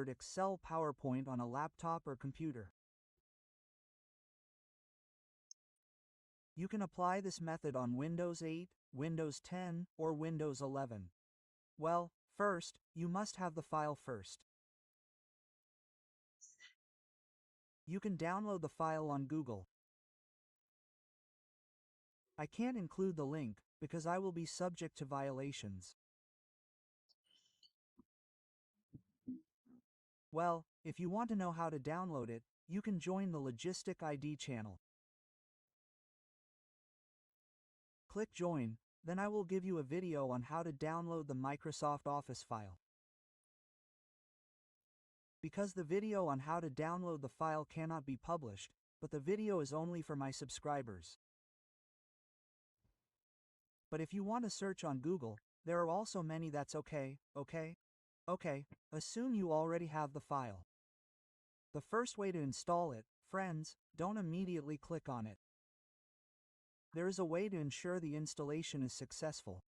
Word, Excel, PowerPoint on a laptop or computer. You can apply this method on Windows 8, Windows 10, or Windows 11. Well, first, you must have the file first. You can download the file on Google. I can't include the link, because I will be subject to violations. Well, if you want to know how to download it, you can join the Logistic ID channel. Click Join, then I will give you a video on how to download the Microsoft Office file. Because the video on how to download the file cannot be published, but the video is only for my subscribers. But if you want to search on Google, there are also many. That's okay. Okay, assume you already have the file. The first way to install it, friends, don't immediately click on it. There is a way to ensure the installation is successful.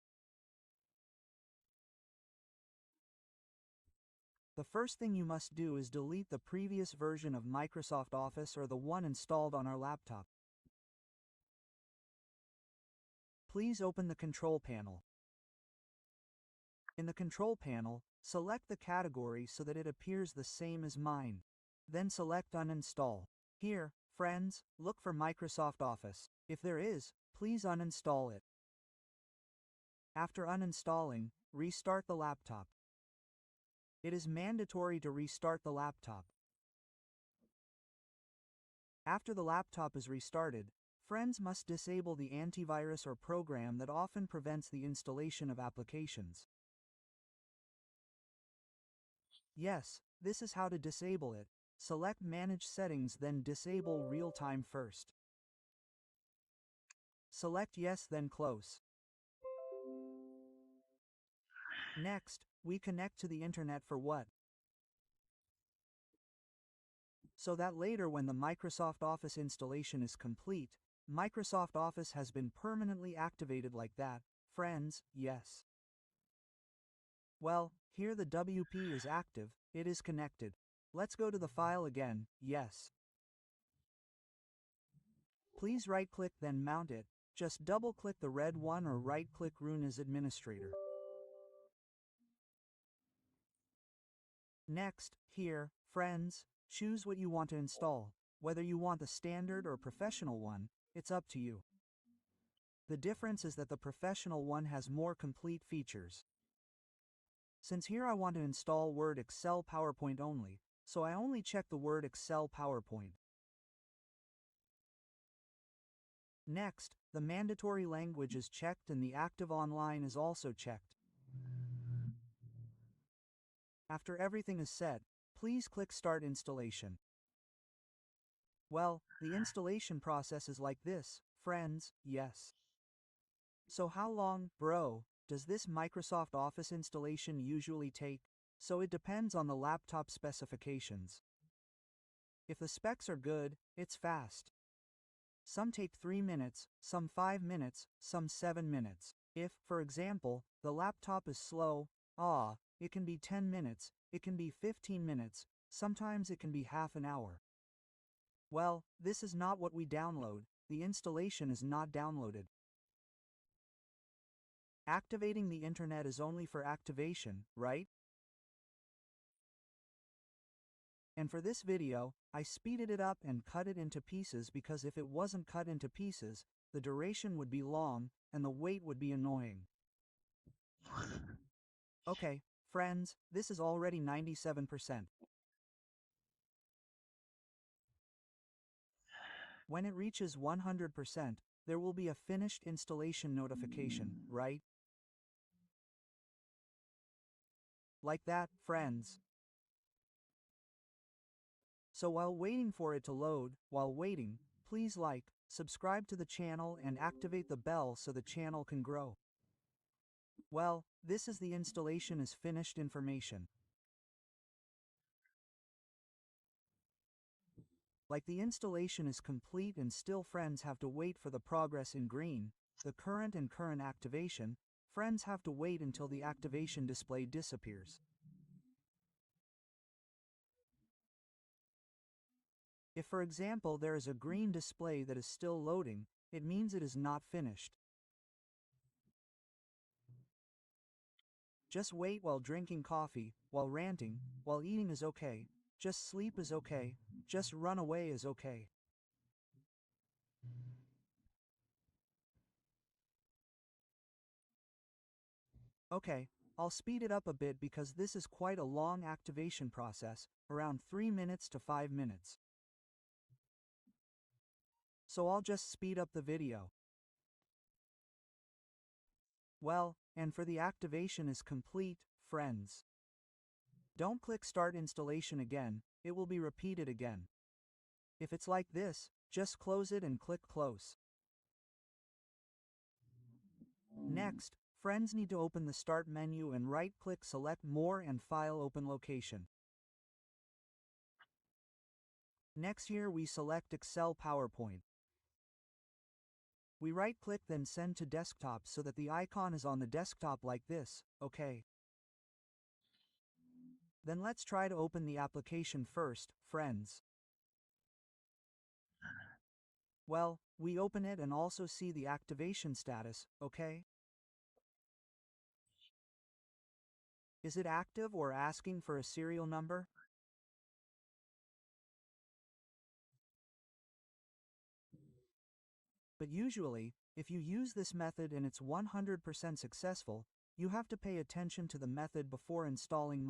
The first thing you must do is delete the previous version of Microsoft Office or the one installed on our laptop. Please open the control panel. In the control panel, select the category so that it appears the same as mine. Then select Uninstall. Here, friends, look for Microsoft Office. If there is, please uninstall it. After uninstalling, restart the laptop. It is mandatory to restart the laptop. After the laptop is restarted, friends must disable the antivirus or program that often prevents the installation of applications. Yes, this is how to disable it. Select Manage Settings, then disable Real-Time first. Select Yes, then Close. Next, we connect to the internet for what? So that later when the Microsoft Office installation is complete, Microsoft Office has been permanently activated like that, friends, yes. Well, here the WP is active, it is connected. Let's go to the file again, yes. Please right-click then mount it, just double-click the red one or right-click Run as Administrator. Next, here, friends, choose what you want to install. Whether you want the standard or professional one, it's up to you. The difference is that the professional one has more complete features. Since here I want to install Word, Excel, PowerPoint only, so I only check the Word, Excel, PowerPoint. Next, the mandatory language is checked and the active online is also checked. After everything is set, please click Start Installation. Well, the installation process is like this, friends, yes. So how long, bro, does this Microsoft Office installation usually take? So it depends on the laptop specifications. If the specs are good, it's fast. Some take 3 minutes, some 5 minutes, some 7 minutes. If, for example, the laptop is slow, it can be 10 minutes, it can be 15 minutes, sometimes it can be half an hour. Well, this is not what we download, the installation is not downloaded. Activating the internet is only for activation, right? And for this video, I speeded it up and cut it into pieces because if it wasn't cut into pieces, the duration would be long, and the wait would be annoying. Okay, friends, this is already 97%. When it reaches 100%, there will be a finished installation notification, right? Like that, friends. So while waiting for it to load, please like, subscribe to the channel and activate the bell so the channel can grow. Well, this is the installation is finished information. Like the installation is complete and still friends have to wait for the progress in green, the current and current activation, friends have to wait until the activation display disappears. If for example there is a green display that is still loading, it means it is not finished. Just wait while drinking coffee, while ranting, while eating is okay, just sleep is okay, just run away is okay. Okay, I'll speed it up a bit because this is quite a long activation process, around 3 minutes to 5 minutes. So I'll just speed up the video. Well, and for the activation is complete, friends. Don't click start installation again, it will be repeated again. If it's like this, just close it and click close. Next, friends need to open the start menu and right-click select more and file open location. Next here we select Excel PowerPoint. We right-click then send to desktop so that the icon is on the desktop like this, okay. Then let's try to open the application first, friends. Well, we open it and also see the activation status, okay? Is it active or asking for a serial number? But usually, if you use this method and it's 100% successful, you have to pay attention to the method before installing